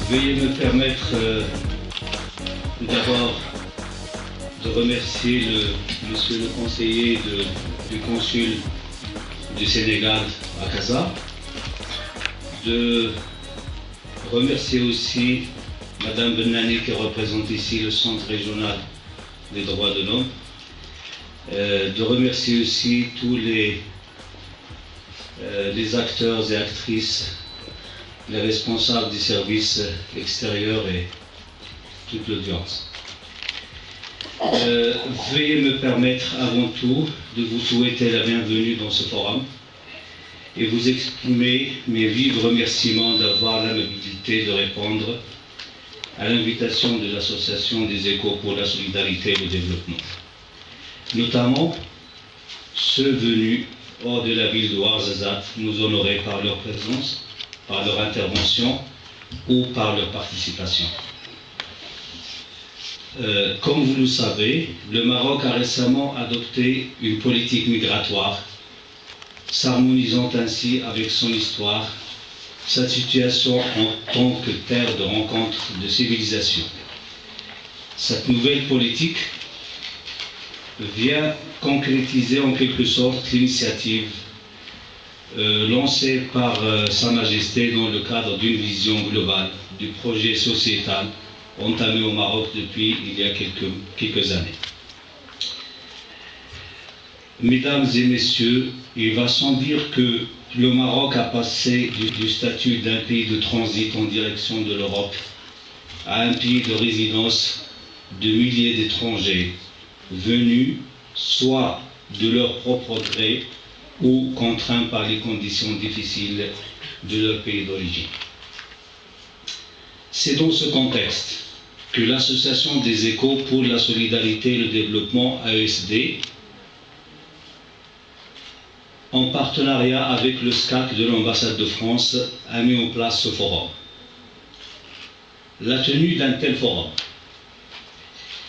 Veuillez me permettre tout d'abord de remercier monsieur le conseiller du consul du Sénégal à Casa, de remercier aussi Madame Benani qui représente ici le Centre régional des droits de l'homme, de remercier aussi tous les acteurs et actrices, les responsables des services extérieurs et toute l'audience. Veuillez me permettre avant tout de vous souhaiter la bienvenue dans ce forum et vous exprimer mes vifs remerciements d'avoir l'amabilité de répondre à l'invitation de l'Association des échos pour la solidarité et le développement, notamment ceux venus hors de la ville de Ouarzazate nous honorer par leur présence, par leur intervention ou par leur participation. Comme vous le savez, le Maroc a récemment adopté une politique migratoire, s'harmonisant ainsi avec son histoire, sa situation en tant que terre de rencontre de civilisation. Cette nouvelle politique vient concrétiser en quelque sorte l'initiative lancée par Sa Majesté dans le cadre d'une vision globale du projet sociétal entamé au Maroc depuis il y a quelques années. Mesdames et messieurs, il va sans dire que le Maroc a passé du statut d'un pays de transit en direction de l'Europe à un pays de résidence de milliers d'étrangers venus soit de leur propre gré ou contraints par les conditions difficiles de leur pays d'origine. C'est dans ce contexte que l'Association des échos pour la solidarité et le développement, AESD, en partenariat avec le SCAC de l'ambassade de France, a mis en place ce forum. La tenue d'un tel forum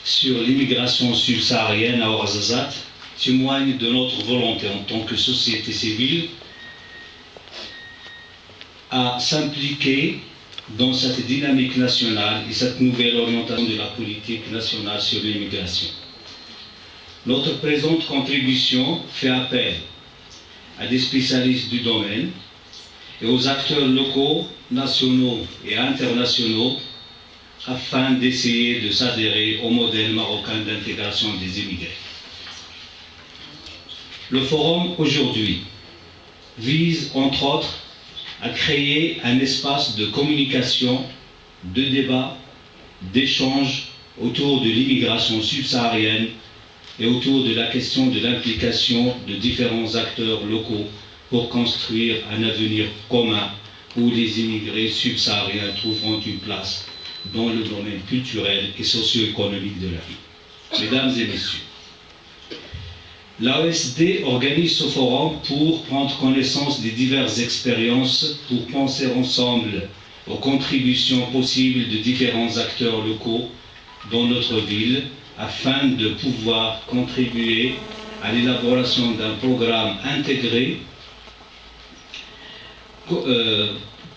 sur l'immigration subsaharienne à Ouarzazate témoigne de notre volonté en tant que société civile à s'impliquer dans cette dynamique nationale et cette nouvelle orientation de la politique nationale sur l'immigration. Notre présente contribution fait appel à des spécialistes du domaine et aux acteurs locaux, nationaux et internationaux afin d'essayer de s'adhérer au modèle marocain d'intégration des immigrés. Le forum aujourd'hui vise entre autres à créer un espace de communication, de débat, d'échange autour de l'immigration subsaharienne et autour de la question de l'implication de différents acteurs locaux pour construire un avenir commun où les immigrés subsahariens trouveront une place dans le domaine culturel et socio-économique de la vie. Mesdames et messieurs, l'AESD organise ce forum pour prendre connaissance des diverses expériences, pour penser ensemble aux contributions possibles de différents acteurs locaux dans notre ville, afin de pouvoir contribuer à l'élaboration d'un programme intégré,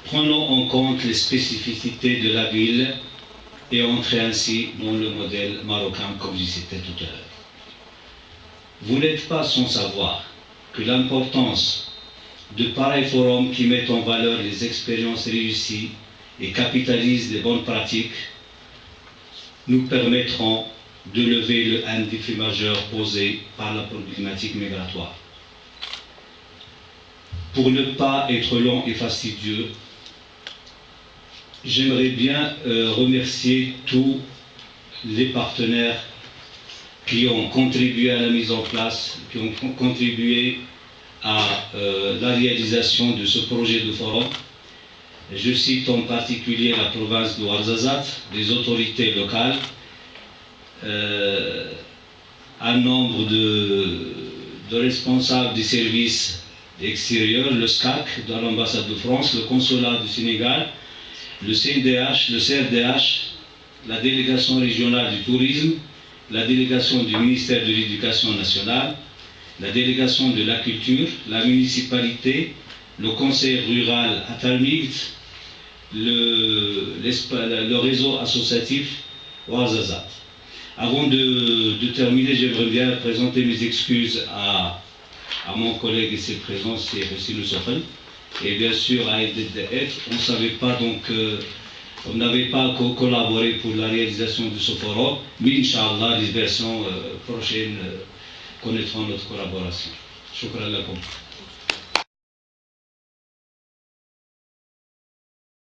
prenant en compte les spécificités de la ville et entrer ainsi dans le modèle marocain, comme j'y citais tout à l'heure. Vous n'êtes pas sans savoir que l'importance de pareils forums qui mettent en valeur les expériences réussies et capitalisent les bonnes pratiques nous permettront de lever un défi majeur posé par la problématique migratoire. Pour ne pas être long et fastidieux, j'aimerais bien remercier tous les partenaires qui ont contribué à la mise en place, qui ont contribué à la réalisation de ce projet de forum. Je cite en particulier la province de Ouarzazate, les autorités locales, un nombre de responsables des services extérieurs, le SCAC de l'ambassade de France, le consulat du Sénégal, le CNDH, le CRDH, la délégation régionale du tourisme, la délégation du ministère de l'Éducation nationale, la délégation de la culture, la municipalité, le conseil rural à Talmigt, le réseau associatif Ouarzazate. Avant de terminer, j'aimerais bien présenter mes excuses à mon collègue ici présent, c'est Houssine Sokhel, et bien sûr à EDDF. On ne savait pas, donc on n'avait pas collaboré pour la réalisation de ce forum, mais Inch'Allah, les versions prochaines connaîtront notre collaboration. Shukran lakum.